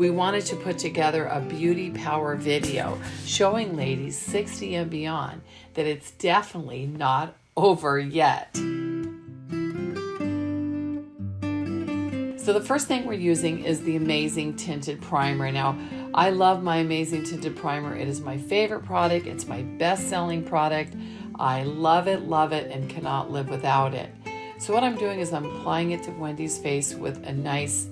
we wanted to put together a beauty power video showing ladies 60 and beyond that it's definitely not over yet. So the first thing we're using is the Amazing Tinted Primer. Now, I love my Amazing Tinted Primer. It is my favorite product. It's my best-selling product. I love it, and cannot live without it. So what I'm doing is I'm applying it to Wendy's face with a nice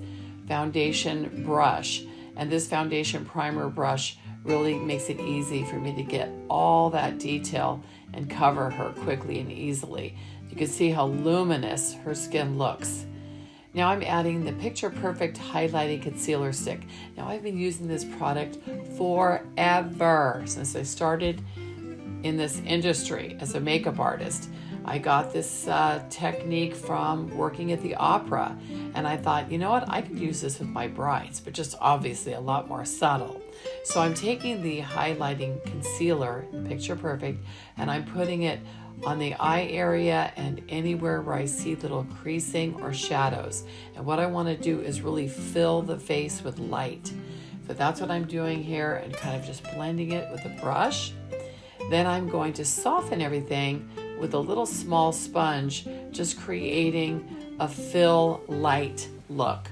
foundation brush. And this foundation primer brush really makes it easy for me to get all that detail and cover her quickly and easily. You can see how luminous her skin looks. Now I'm adding the Picture Perfect Highlighting Concealer Stick. Now I've been using this product forever, since I started in this industry as a makeup artist. I got this technique from working at the opera, and I thought, you know what, I could use this with my brides, but just obviously a lot more subtle. So I'm taking the highlighting concealer, Picture Perfect, and I'm putting it on the eye area and anywhere where I see little creasing or shadows. And what I want to do is really fill the face with light. So that's what I'm doing here, and kind of just blending it with a brush. Then I'm going to soften everything with a little small sponge, just creating a fill light look.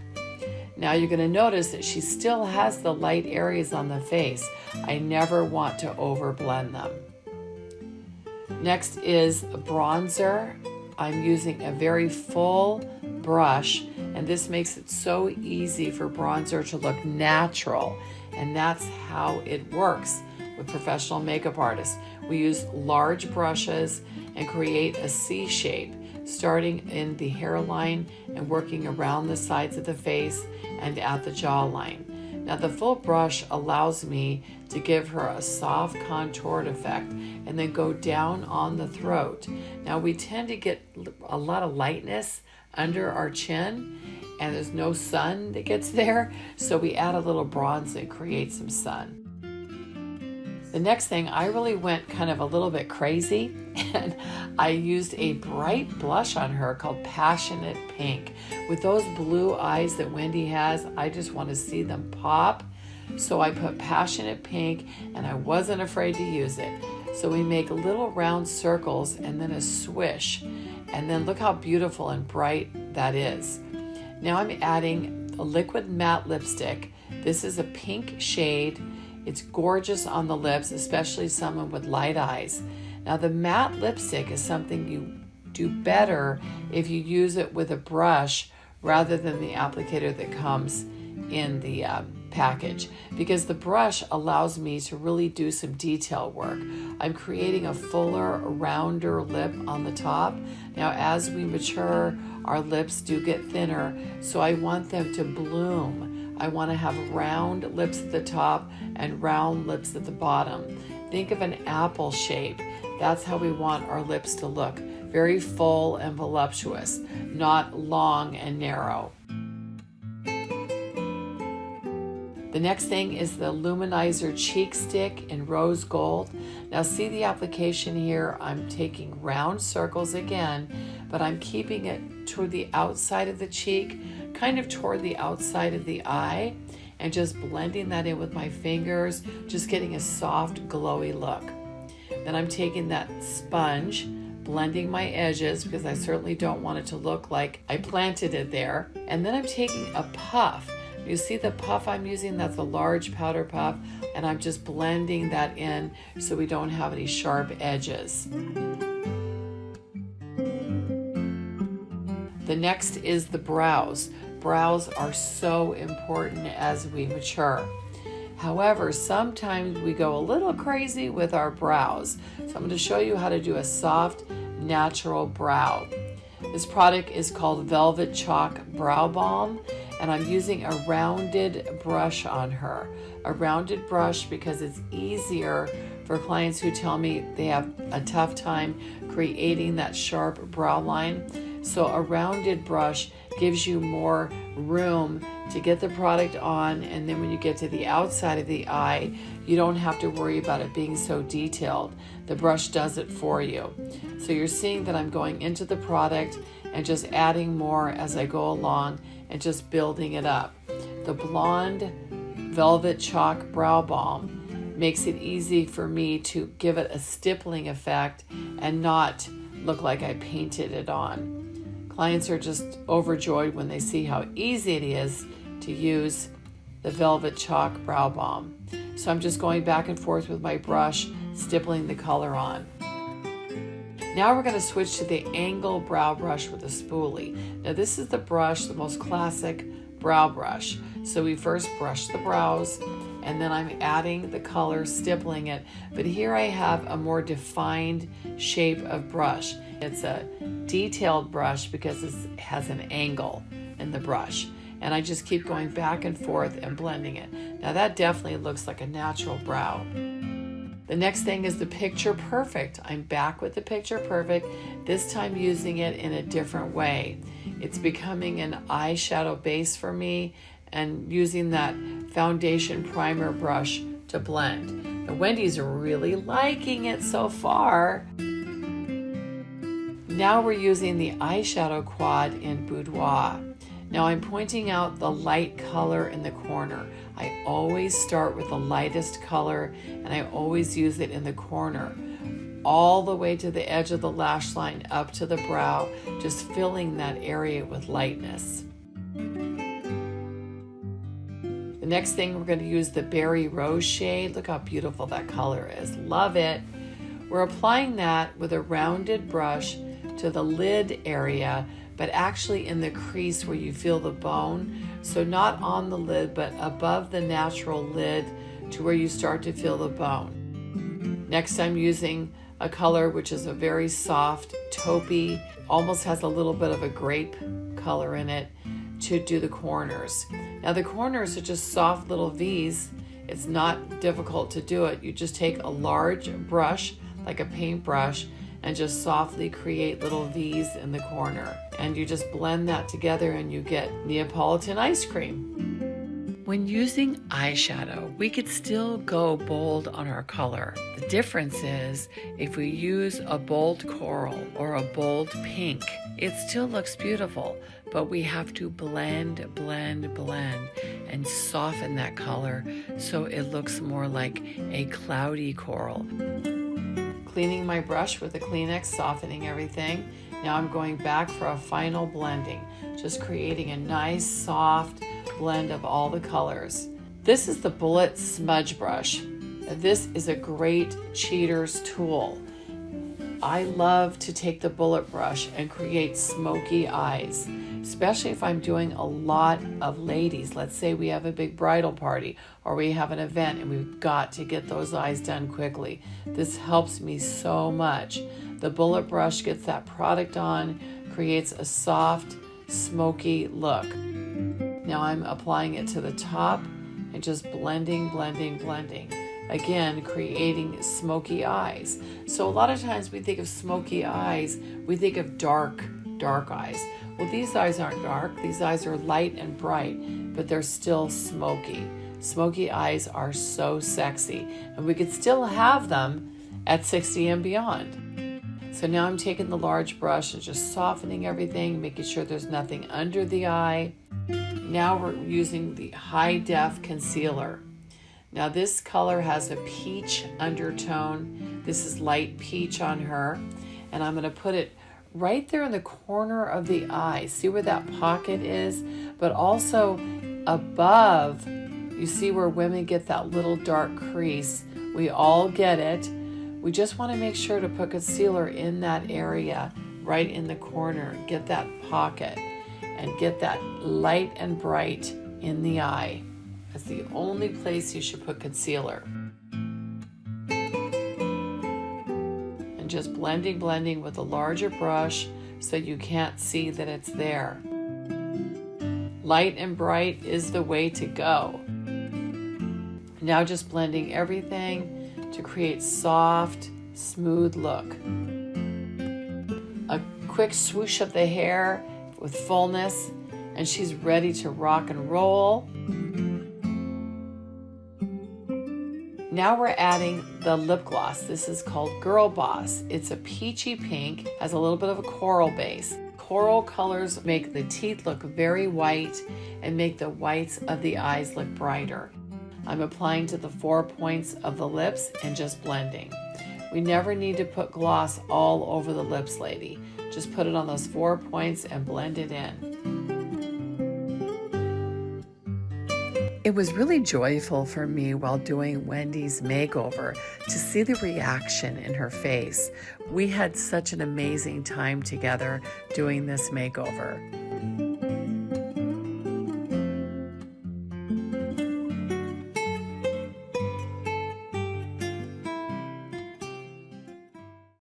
Now you're going to notice that she still has the light areas on the face. I never want to overblend them. Next is a bronzer. I'm using a very full brush, and this makes it so easy for bronzer to look natural. And that's how it works with professional makeup artists. We use large brushes and create a C shape, starting in the hairline and working around the sides of the face and at the jawline. Now the full brush allows me to give her a soft contoured effect and then go down on the throat. Now we tend to get a lot of lightness under our chin, and there's no sun that gets there, so we add a little bronze and create some sun. The next thing, I really went kind of a little bit crazy, and I used a bright blush on her called Passionate Pink. With those blue eyes that Wendy has, I just want to see them pop. So I put Passionate Pink, and I wasn't afraid to use it. So we make little round circles and then a swish. And then look how beautiful and bright that is. Now I'm adding a liquid matte lipstick. This is a pink shade. It's gorgeous on the lips, especially someone with light eyes. Now the matte lipstick is something you do better if you use it with a brush rather than the applicator that comes in the package, because the brush allows me to really do some detail work. I'm creating a fuller, rounder lip on the top. Now as we mature, our lips do get thinner, so I want them to bloom. I want to have round lips at the top and round lips at the bottom. Think of an apple shape. That's how we want our lips to look. Very full and voluptuous, not long and narrow. The next thing is the Luminizer Cheek Stick in Rose Gold. Now see the application here. I'm taking round circles again, but I'm keeping it toward the outside of the cheek, kind of toward the outside of the eye, and just blending that in with my fingers, just getting a soft, glowy look. Then I'm taking that sponge, blending my edges, because I certainly don't want it to look like I planted it there. And then I'm taking a puff. You see the puff I'm using? That's a large powder puff, and I'm just blending that in so we don't have any sharp edges. The next is the brows. Brows are so important as we mature. However, sometimes we go a little crazy with our brows. So I'm going to show you how to do a soft, natural brow. This product is called Velvet Chalk Brow Balm, and I'm using a rounded brush on her. A rounded brush because it's easier for clients who tell me they have a tough time creating that sharp brow line. So a rounded brush gives you more room to get the product on, and then when you get to the outside of the eye, you don't have to worry about it being so detailed. The brush does it for you. So you're seeing that I'm going into the product and just adding more as I go along and just building it up. The blonde Velvet Chalk Brow Balm. Makes it easy for me to give it a stippling effect and not look like I painted it on. Clients are just overjoyed when they see how easy it is to use the Velvet Chalk Brow Balm. So I'm just going back and forth with my brush, stippling the color on. Now we're going to switch to the angle brow brush with a spoolie. Now this is the brush, the most classic brow brush. So we first brush the brows, and then I'm adding the color, stippling it. But here I have a more defined shape of brush. It's a detailed brush because it has an angle in the brush. And I just keep going back and forth and blending it. Now that definitely looks like a natural brow. The next thing is the Picture Perfect. I'm back with the Picture Perfect, this time using it in a different way. It's becoming an eyeshadow base for me and using that foundation primer brush to blend. The Wendy's are really liking it so far. Now we're using the eyeshadow quad in Boudoir. Now I'm pointing out the light color in the corner. I always start with the lightest color and I always use it in the corner, all the way to the edge of the lash line up to the brow, just filling that area with lightness. The next thing, we're going to use the Berry Rose shade. Look how beautiful that color is. Love it. We're applying that with a rounded brush to the lid area, but actually in the crease where you feel the bone. So not on the lid, but above the natural lid to where you start to feel the bone. Next, I'm using a color which is a very soft taupey, almost has a little bit of a grape color in it, to do the corners. Now the corners are just soft little V's. It's not difficult to do it. You just take a large brush, like a paintbrush, and just softly create little V's in the corner. And you just blend that together and you get Neapolitan ice cream. When using eyeshadow, we could still go bold on our color. The difference is if we use a bold coral or a bold pink, it still looks beautiful, but we have to blend, blend, blend, and soften that color so it looks more like a cloudy coral. Cleaning my brush with a Kleenex, softening everything. Now I'm going back for a final blending, just creating a nice soft blend of all the colors. This is the Bullet Smudge brush. This is a great cheater's tool. I love to take the bullet brush and create smoky eyes, especially if I'm doing a lot of ladies. Let's say we have a big bridal party or we have an event and we've got to get those eyes done quickly. This helps me so much. The bullet brush gets that product on, creates a soft, smoky look. Now I'm applying it to the top and just blending, blending, blending. Again, creating smoky eyes. So a lot of times we think of smoky eyes, we think of dark eyes. Well, these eyes aren't dark. These eyes are light and bright, but they're still smoky. Smoky eyes are so sexy, and we could still have them at 60 and beyond. So now I'm taking the large brush and just softening everything, making sure there's nothing under the eye. Now we're using the high def concealer. Now this color has a peach undertone. This is light peach on her. And I'm gonna put it right there in the corner of the eye. See where that pocket is? But also above, you see where women get that little dark crease. We all get it. We just wanna make sure to put concealer in that area, right in the corner. Get that pocket and get that light and bright in the eye. That's the only place you should put concealer. And just blending, blending with a larger brush so you can't see that it's there. Light and bright is the way to go. Now just blending everything to create soft, smooth look. A quick swoosh of the hair with fullness, and she's ready to rock and roll. Now we're adding the lip gloss. This is called Girl Boss. It's a peachy pink, has a little bit of a coral base. Coral colors make the teeth look very white and make the whites of the eyes look brighter. I'm applying to the 4 points of the lips and just blending. We never need to put gloss all over the lips, lady. Just put it on those 4 points and blend it in. It was really joyful for me while doing Wendy's makeover to see the reaction in her face. We had such an amazing time together doing this makeover.